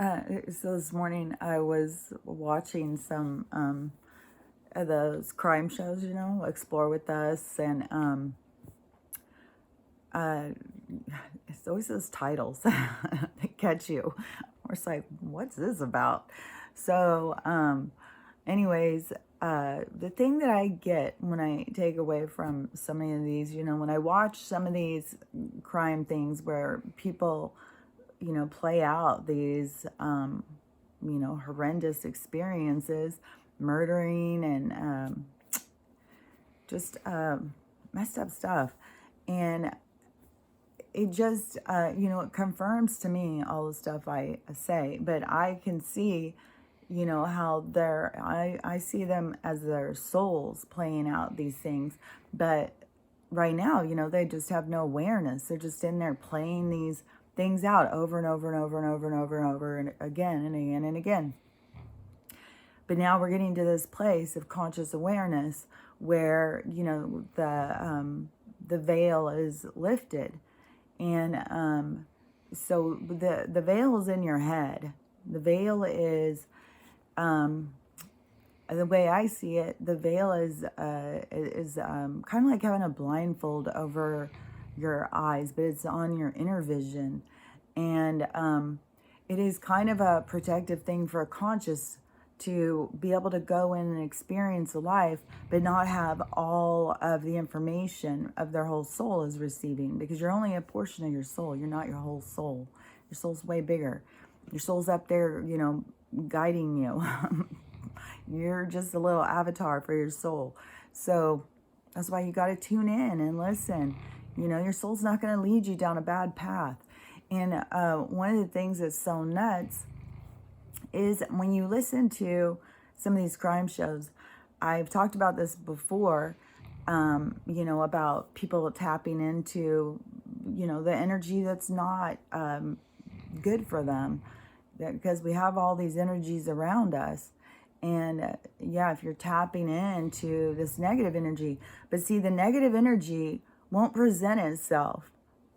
So this morning I was watching some of those crime shows, Explore with Us, and uh, it's always those titles that catch you. We're just like, what's this about? So, anyways, the thing that I get when I take away from so many of these, when I watch some of these crime things where people, play out these, horrendous experiences, murdering and just messed up stuff. And it just, it confirms to me all the stuff I say, but I can see, how I see them as their souls playing out these things. But right now, they just have no awareness. They're just in there playing these things out over and over and over and over and over and over and again and again and again. But now we're getting to this place of conscious awareness where, the veil is lifted. And so the veil is in your head. The veil is, the way I see it, the veil is kind of like having a blindfold over your eyes, but it's on your inner vision. And it is kind of a protective thing for a conscious to be able to go in and experience a life, but not have all of the information of their whole soul is receiving, because you're only a portion of your soul. You're not your whole soul. Your soul's way bigger. Your soul's up there, guiding you. You're just a little avatar for your soul. So that's why you got to tune in and listen. Your soul's not going to lead you down a bad path. And one of the things that's so nuts is when you listen to some of these crime shows. I've talked about this before, about people tapping into, the energy that's not good for them, because we have all these energies around us. And if you're tapping into this negative energy, but see, the negative energy won't present itself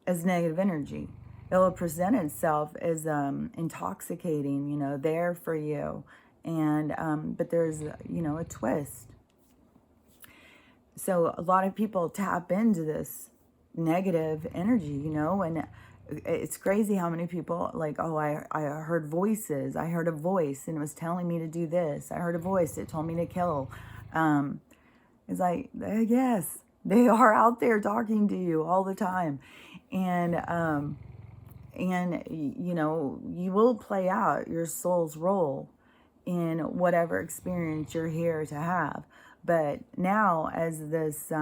as negative energy. It will present itself as intoxicating, there for you. And but there's, a twist. So a lot of people tap into this negative energy, and it's crazy how many people like, oh, I heard voices. I heard a voice and it was telling me to do this. I heard a voice that told me to kill. It's like, yes, they are out there talking to you all the time. And you will play out your soul's role in whatever experience you're here to have. But now, as this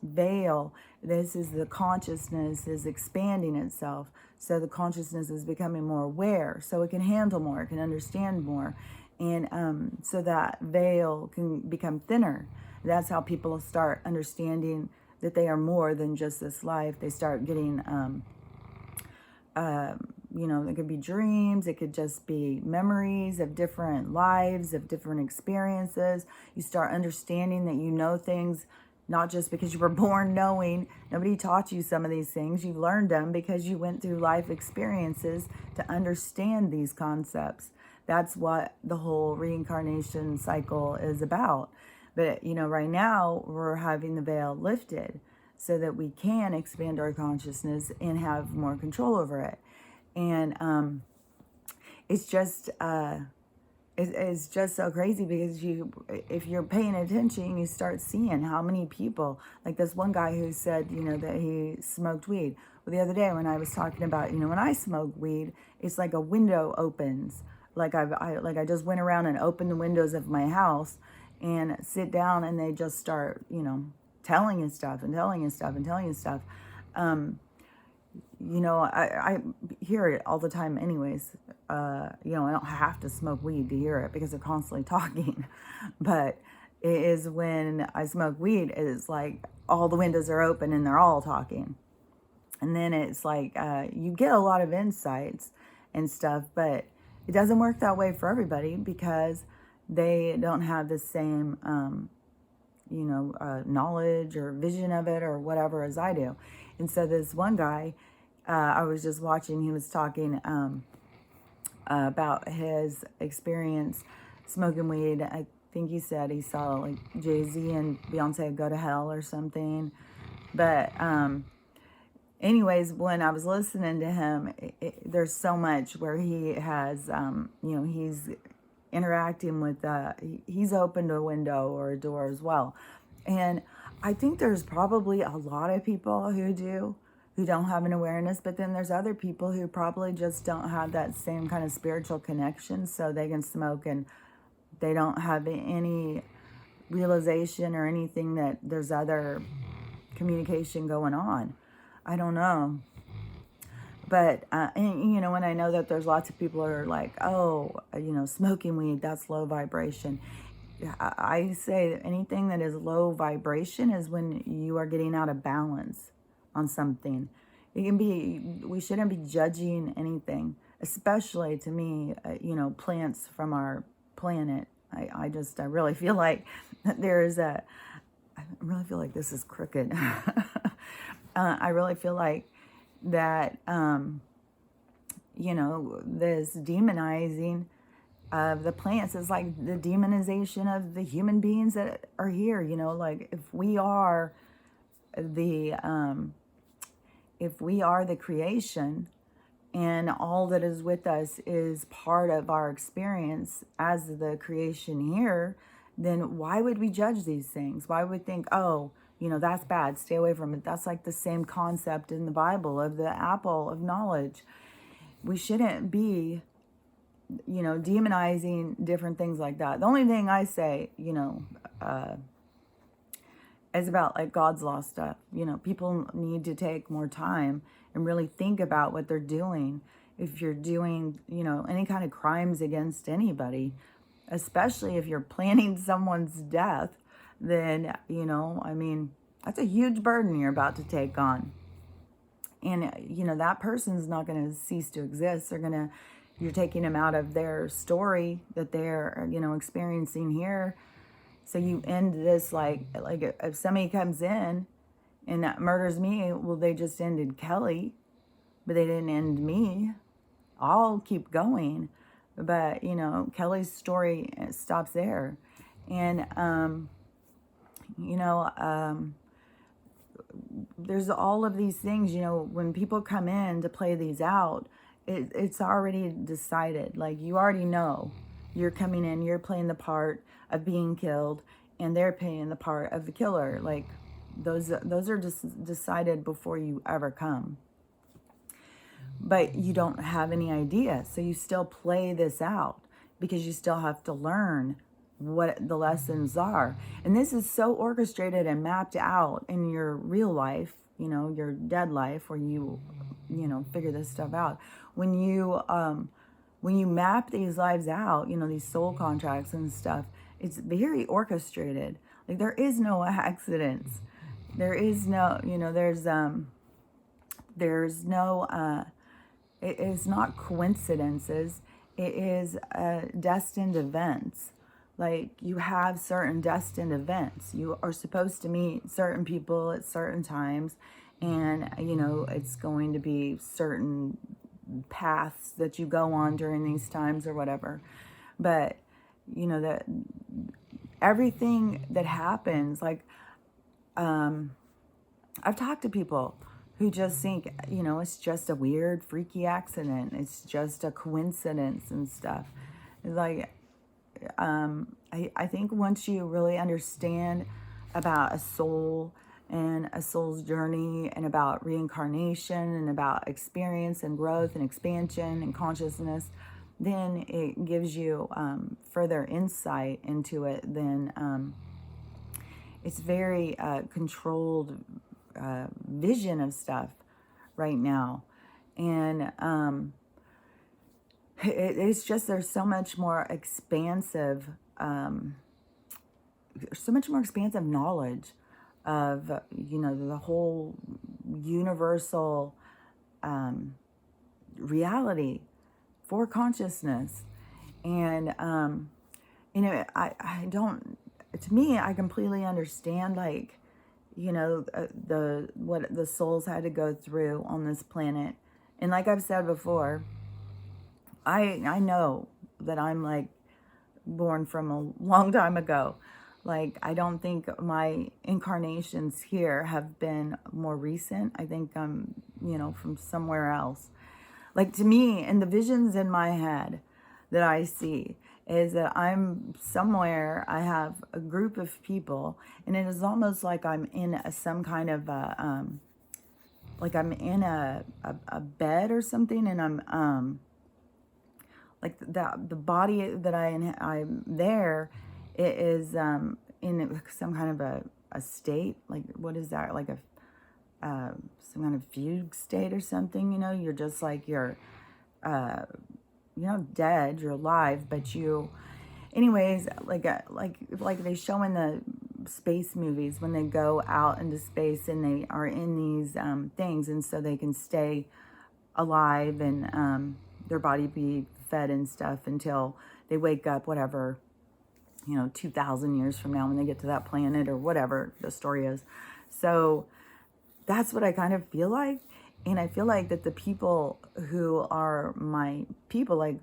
veil, this is the consciousness is expanding itself. So the consciousness is becoming more aware, so it can handle more, it can understand more. And so that veil can become thinner. That's how people start understanding that they are more than just this life. They start getting it could be dreams, it could just be memories of different lives, of different experiences. You start understanding that you know things, not just because you were born knowing. Nobody taught you some of these things. You learned them because you went through life experiences to understand these concepts. That's what the whole reincarnation cycle is about. But, right now we're having the veil lifted so that we can expand our consciousness and have more control over it. And it's just it's just so crazy, because if you're paying attention, you start seeing how many people, like this one guy who said, that he smoked weed. Well, the other day when I was talking about, when I smoke weed, it's like a window opens. Like I just went around and opened the windows of my house and sit down, and they just start, telling you stuff and telling you stuff and telling you stuff. I hear it all the time anyways. I don't have to smoke weed to hear it because they're constantly talking. But it is when I smoke weed, it's like all the windows are open and they're all talking. And then it's like you get a lot of insights and stuff, but it doesn't work that way for everybody, because they don't have the same knowledge or vision of it or whatever as I do. And so this one guy, I was just watching, he was talking about his experience smoking weed. I think he said he saw like Jay-Z and Beyonce go to hell or something. But anyways, when I was listening to him, there's so much where he has, he's interacting with, he's opened a window or a door as well. And I think there's probably a lot of people who don't have an awareness, but then there's other people who probably just don't have that same kind of spiritual connection, so they can smoke and they don't have any realization or anything that there's other communication going on. I don't know. But, and I know that there's lots of people who are like, oh, smoking weed, that's low vibration. I say that anything that is low vibration is when you are getting out of balance on something. We shouldn't be judging anything, especially to me, plants from our planet. I really feel like I really feel like this is crooked. I really feel like that, this demonizing of the plants is like the demonization of the human beings that are here. Like if we are the creation, and all that is with us is part of our experience as the creation here, then why would we judge these things? Why would we think, oh, that's bad, stay away from it? That's like the same concept in the Bible of the apple of knowledge. We shouldn't be, demonizing different things like that. The only thing I say, is about like God's law stuff. People need to take more time and really think about what they're doing. If you're doing, any kind of crimes against anybody, especially if you're planning someone's death, then, that's a huge burden you're about to take on. And, that person's not going to cease to exist. You're taking them out of their story that they're, experiencing here. So you end this like if somebody comes in and murders me, well, they just ended Kelly, but they didn't end me. I'll keep going. But, Kelly's story stops there. And, there's all of these things, when people come in to play these out, it's already decided. Like, you already know you're coming in, you're playing the part of being killed, and they're playing the part of the killer. Like, those are just decided before you ever come. But you don't have any idea, so you still play this out because you still have to learn what the lessons are. And this is so orchestrated and mapped out in your real life, your dead life, where you figure this stuff out. When you map these lives out, these soul contracts and stuff, it's very orchestrated. Like, there is no accidents. There is no, there's no, it is not coincidences. It is destined events. Like, you have certain destined events. You are supposed to meet certain people at certain times, and, it's going to be certain paths that you go on during these times or whatever. But, that everything that happens, like, I've talked to people who just think, it's just a weird, freaky accident. It's just a coincidence and stuff. Like, I think once you really understand about a soul and a soul's journey and about reincarnation and about experience and growth and expansion and consciousness, then it gives you further insight into it. Then it's very controlled vision of stuff right now. And it's just, there's so much more expansive knowledge of, the whole universal reality for consciousness. And, I don't, to me, I completely understand, like, what the souls had to go through on this planet. And like I've said before, I know that I'm like born from a long time ago. Like, I don't think my incarnations here have been more recent. I think I'm, from somewhere else. Like, to me, and the visions in my head that I see is that I'm somewhere, I have a group of people, and it is almost like I'm in some kind of like I'm in a bed or something, and I'm like the body that I'm there, it is in some kind of a state. Like, what is that, like a some kind of fugue state or something? You're just like, you're dead, you're alive, but you, anyways, like they show in the space movies when they go out into space and they are in these things, and so they can stay alive, and their body be fed and stuff until they wake up, whatever, 2,000 years from now when they get to that planet, or whatever the story is. So that's what I kind of feel like. And I feel like that the people who are my people, like,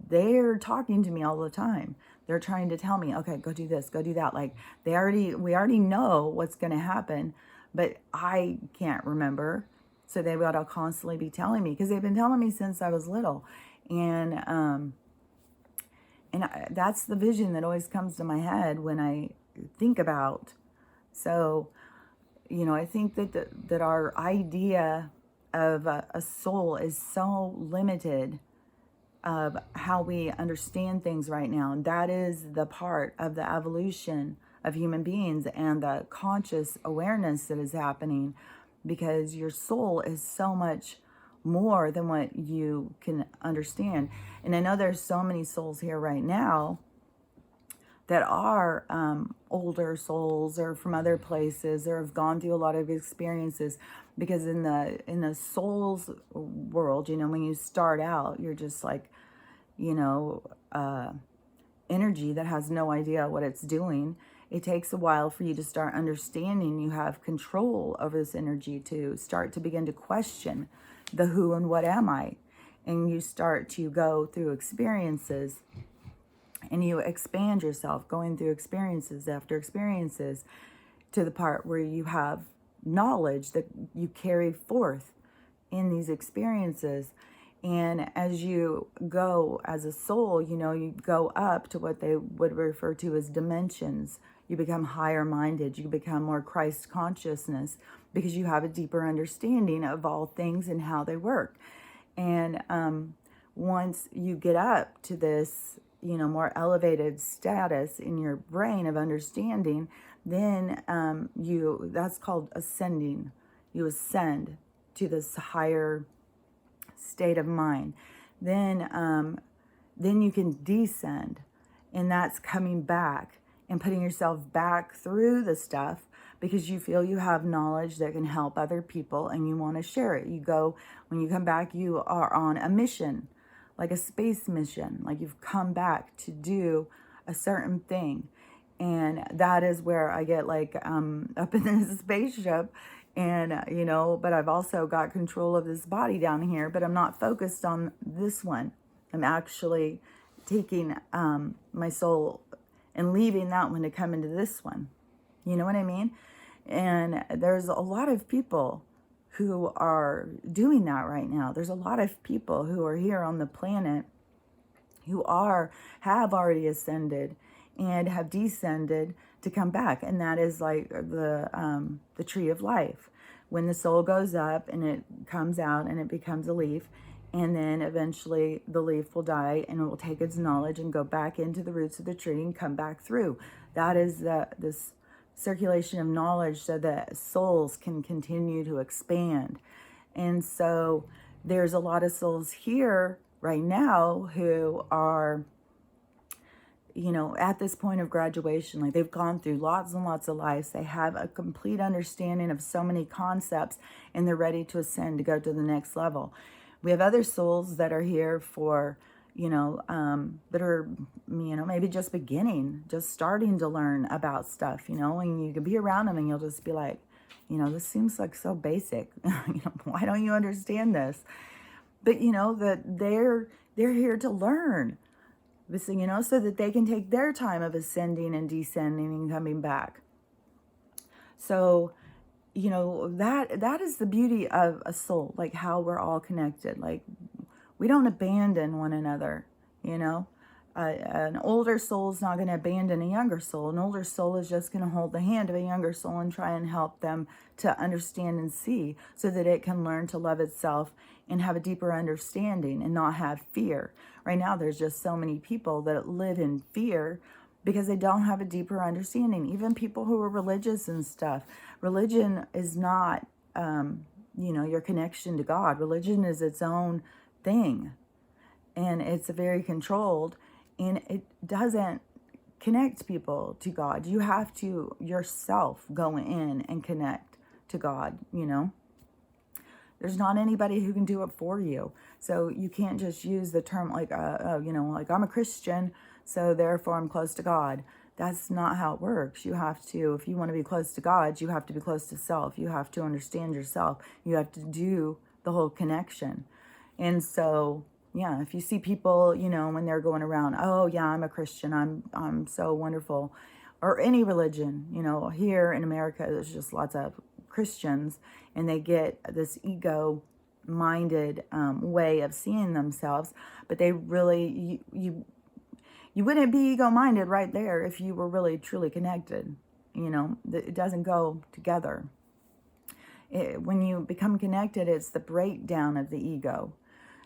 they're talking to me all the time. They're trying to tell me, okay, go do this, go do that. Like, we already know what's going to happen, but I can't remember. So they ought to constantly be telling me, because they've been telling me since I was little. And that's the vision that always comes to my head when I think about. So, I think that our idea of a soul is so limited of how we understand things right now. And that is the part of the evolution of human beings and the conscious awareness that is happening, because your soul is so much more than what you can understand. And I know there's so many souls here right now that are older souls, or from other places, or have gone through a lot of experiences. Because in the soul's world, when you start out, you're just like, energy that has no idea what it's doing. It takes a while for you to start understanding you have control over this energy, to start to begin to question the who and what am I. And you start to go through experiences, and you expand yourself, going through experiences after experiences, to the part where you have knowledge that you carry forth in these experiences. And as you go as a soul, you go up to what they would refer to as dimensions. You become higher minded. You become more Christ consciousness, because you have a deeper understanding of all things and how they work. And once you get up to this, more elevated status in your brain of understanding, then that's called ascending. You ascend to this higher state of mind. Then you can descend, and that's coming back and putting yourself back through the stuff, because you feel you have knowledge that can help other people and you want to share it. When you come back, you are on a mission, like a space mission, like you've come back to do a certain thing. And that is where I get like up in this spaceship, and but I've also got control of this body down here, but I'm not focused on this one. I'm actually taking my soul and leaving that one to come into this one. You know what I mean? And there's a lot of people who are doing that right now. There's a lot of people who are here on the planet who have already ascended and have descended to come back. And that is like the tree of life. When the soul goes up and it comes out and it becomes a leaf, and then eventually the leaf will die and it will take its knowledge and go back into the roots of the tree and come back through. That is this circulation of knowledge, so that souls can continue to expand. And so there's a lot of souls here right now who are, at this point of graduation. Like, they've gone through lots and lots of lives. They have a complete understanding of so many concepts, and they're ready to ascend, to go to the next level. We have other souls that are here for, that are, maybe just beginning, just starting to learn about stuff, and you can be around them and you'll just be like, this seems like so basic. Why don't you understand this? But, that they're They're here to learn, so that they can take their time of ascending and descending and coming back. So, that is the beauty of a soul, like how we're all connected. Like, we don't abandon one another, you know. An older soul is not going to abandon a younger soul. An older soul is just going to hold the hand of a younger soul and try and help them to understand and see, so that it can learn to love itself and have a deeper understanding and not have fear. Right now, there's just so many people that live in fear because they don't have a deeper understanding. Even people who are religious and stuff. Religion is not, your connection to God. Religion is its own thing, and it's very controlled, and it doesn't connect people to God. You have to yourself go in and connect to God. There's not anybody who can do it for you. So you can't just use the term like, like I'm a Christian, so therefore I'm close to God. That's not how it works. You have to, if you want to be close to God, you have to be close to self. You have to understand yourself. You have to do the whole connection. And so, yeah, if you see people, when they're going around, oh yeah, I'm a Christian, I'm so wonderful, or any religion, here in America, there's just lots of Christians, and they get this ego-minded way of seeing themselves, but they really, you wouldn't be ego-minded right there if you were really truly connected. It doesn't go together. When you become connected, it's the breakdown of the ego.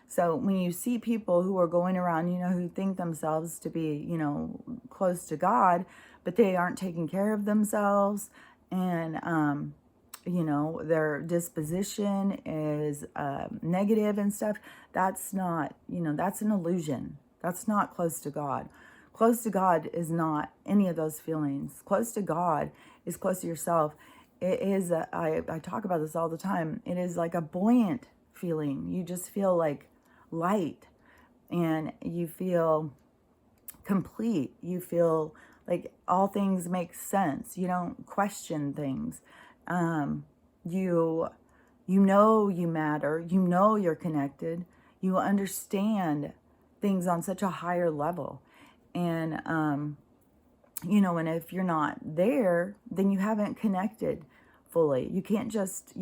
So when you see people who are going around, who think themselves to be, close to God, but they aren't taking care of themselves, and, their disposition is negative and stuff, that's not, that's an illusion. That's not close to God. Close to God is not any of those feelings. Close to God is close to yourself. It is, I talk about this all the time, it is like a buoyant feeling. You just feel like light, and you feel complete. You feel like all things make sense. You don't question things. You you matter. You're connected. You understand things on such a higher level. And, and if you're not there, then you haven't connected fully. You can't just,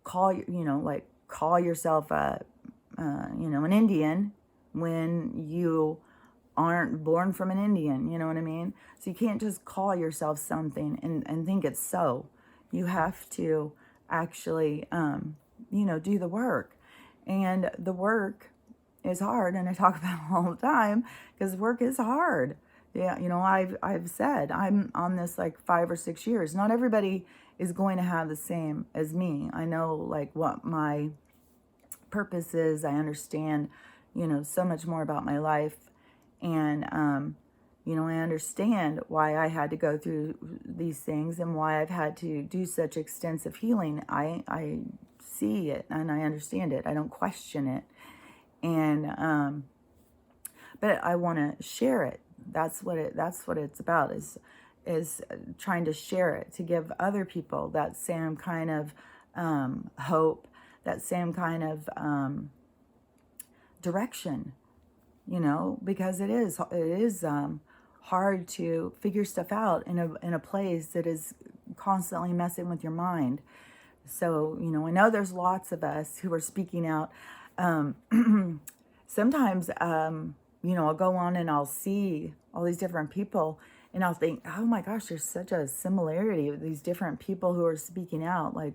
call yourself an Indian when you aren't born from an Indian, you know what I mean? So you can't just call yourself something and think it's so. You have to actually, do the work. And the work is hard, and I talk about it all the time because work is hard. Yeah, I've said I'm on this like 5 or 6 years. Not everybody is going to have the same as me. I know like what my purpose is. I understand, so much more about my life, and I understand why I had to go through these things and why I've had to do such extensive healing. I see it and I understand it. I don't question it. And but I want to share it. That's what it's about, is trying to share it, to give other people that same kind of hope, that same kind of direction, because it is hard to figure stuff out in a place that is constantly messing with your mind. So, I know there's lots of us who are speaking out. Sometimes, I'll go on and I'll see all these different people, and I'll think, oh my gosh, there's such a similarity with these different people who are speaking out. Like,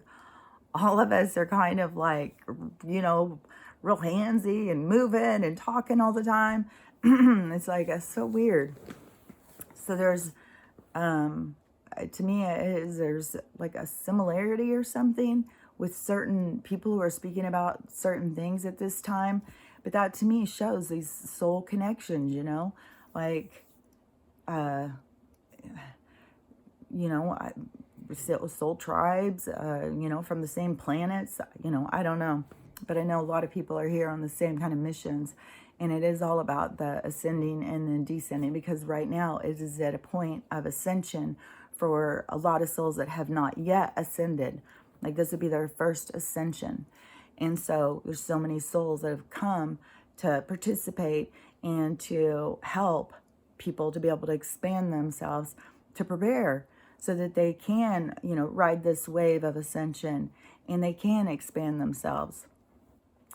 all of us are kind of like, real handsy and moving and talking all the time. It's like, it's so weird. So there's, to me, there's like a similarity or something with certain people who are speaking about certain things at this time. But that to me shows these soul connections, like, soul tribes, from the same planets, I don't know. But I know a lot of people are here on the same kind of missions. And it is all about the ascending and then descending, because right now it is at a point of ascension for a lot of souls that have not yet ascended. Like, this would be their first ascension. And so there's so many souls that have come to participate and to help people to be able to expand themselves, to prepare so that they can, ride this wave of ascension and they can expand themselves.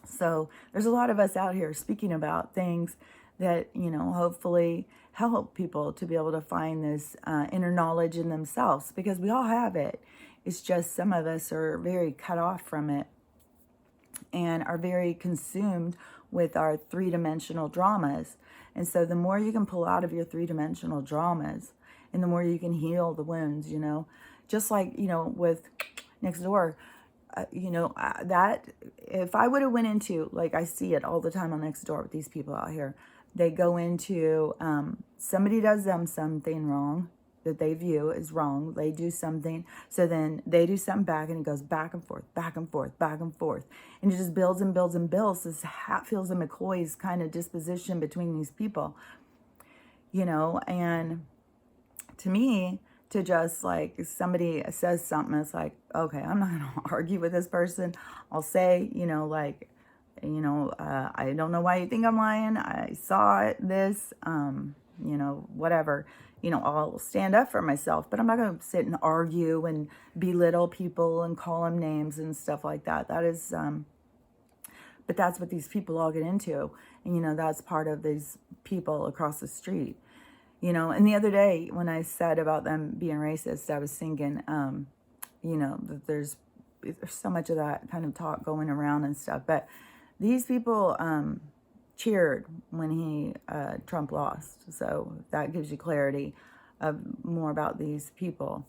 So there's a lot of us out here speaking about things that, hopefully help people to be able to find this inner knowledge in themselves, because we all have it. It's just some of us are very cut off from it and are very consumed with our three-dimensional dramas. And so the more you can pull out of your three-dimensional dramas and the more you can heal the wounds, just like, with next door, that if I would have went into, like I see it all the time on next door with these people out here, they go into, somebody does them something wrong that they view as wrong. They do something, so then they do something back, and it goes back and forth, back and forth, back and forth. And it just builds and builds and builds this Hatfields and McCoys kind of disposition between these people, and to me, to just like, if somebody says something, it's like, okay, I'm not going to argue with this person. I'll say, I don't know why you think I'm lying. I saw it, this, whatever. I'll stand up for myself, but I'm not going to sit and argue and belittle people and call them names and stuff like that. That is, but that's what these people all get into. And, that's part of these people across the street. And the other day when I said about them being racist, I was thinking, that there's so much of that kind of talk going around and stuff. But these people cheered when Trump lost. So that gives you clarity of more about these people,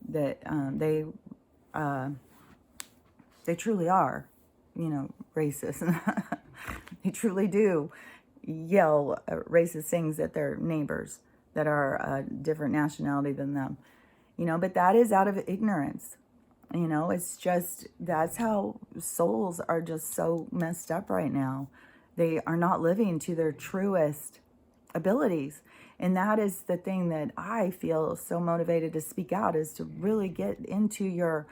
that they truly are, racist. They truly do yell racist things at their neighbors that are a different nationality than them, but that is out of ignorance. It's just, that's how souls are just so messed up right now. They are not living to their truest abilities. And that is the thing that I feel so motivated to speak out, is to really get into your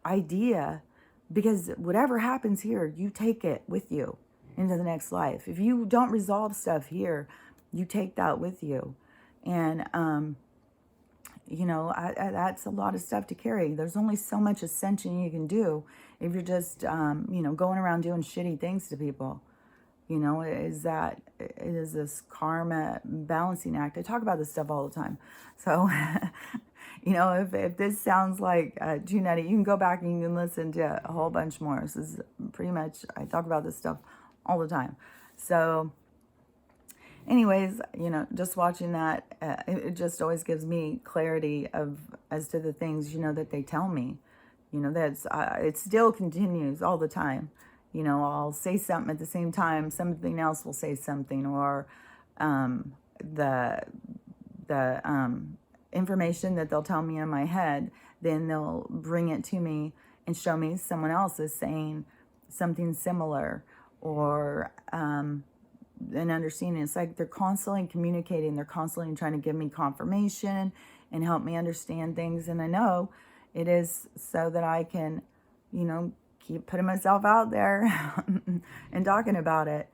idea, because whatever happens here, you take it with you into the next life. If you don't resolve stuff here, you take that with you. And, that's a lot of stuff to carry. There's only so much ascension you can do if you're just, going around doing shitty things to people. It is this karma balancing act. I talk about this stuff all the time. So, if this sounds like too nutty, you can go back and you can listen to a whole bunch more. This is pretty much, I talk about this stuff all the time. So, anyways, just watching that, it just always gives me clarity as to the things, that they tell me, that's, it still continues all the time. I'll say something at the same time, something else will say something, or the information that they'll tell me in my head, then they'll bring it to me and show me someone else is saying something similar, or and understanding. It's like they're constantly communicating. They're constantly trying to give me confirmation and help me understand things. And I know it is so that I can, keep putting myself out there and talking about it.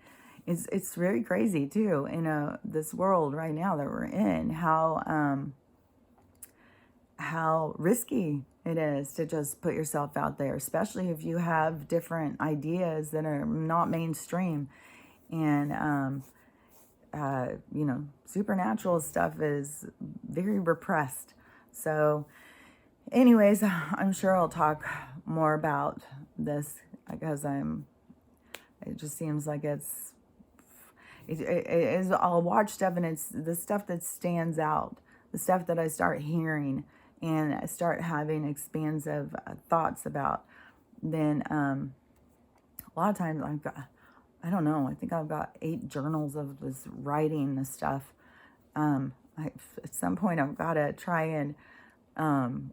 It's very crazy too, in this world right now that we're in, how risky it is to just put yourself out there, especially if you have different ideas that are not mainstream. And, supernatural stuff is very repressed. So anyways, I'm sure I'll talk more about this, because it just seems like it is, I'll watch stuff and it's the stuff that stands out, the stuff that I start hearing and I start having expansive thoughts about. Then, a lot of times I don't know, I think I've got 8 journals of this writing this stuff. At some point I've got to try and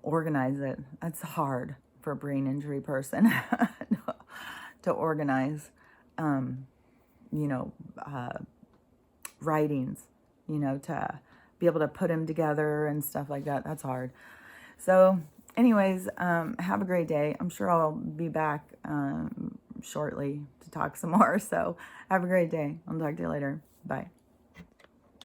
organize it. That's hard for a brain injury person to organize, writings, to be able to put them together and stuff like that. That's hard. So anyways, have a great day. I'm sure I'll be back shortly to talk some more. So have a great day. I'll talk to you later. Bye.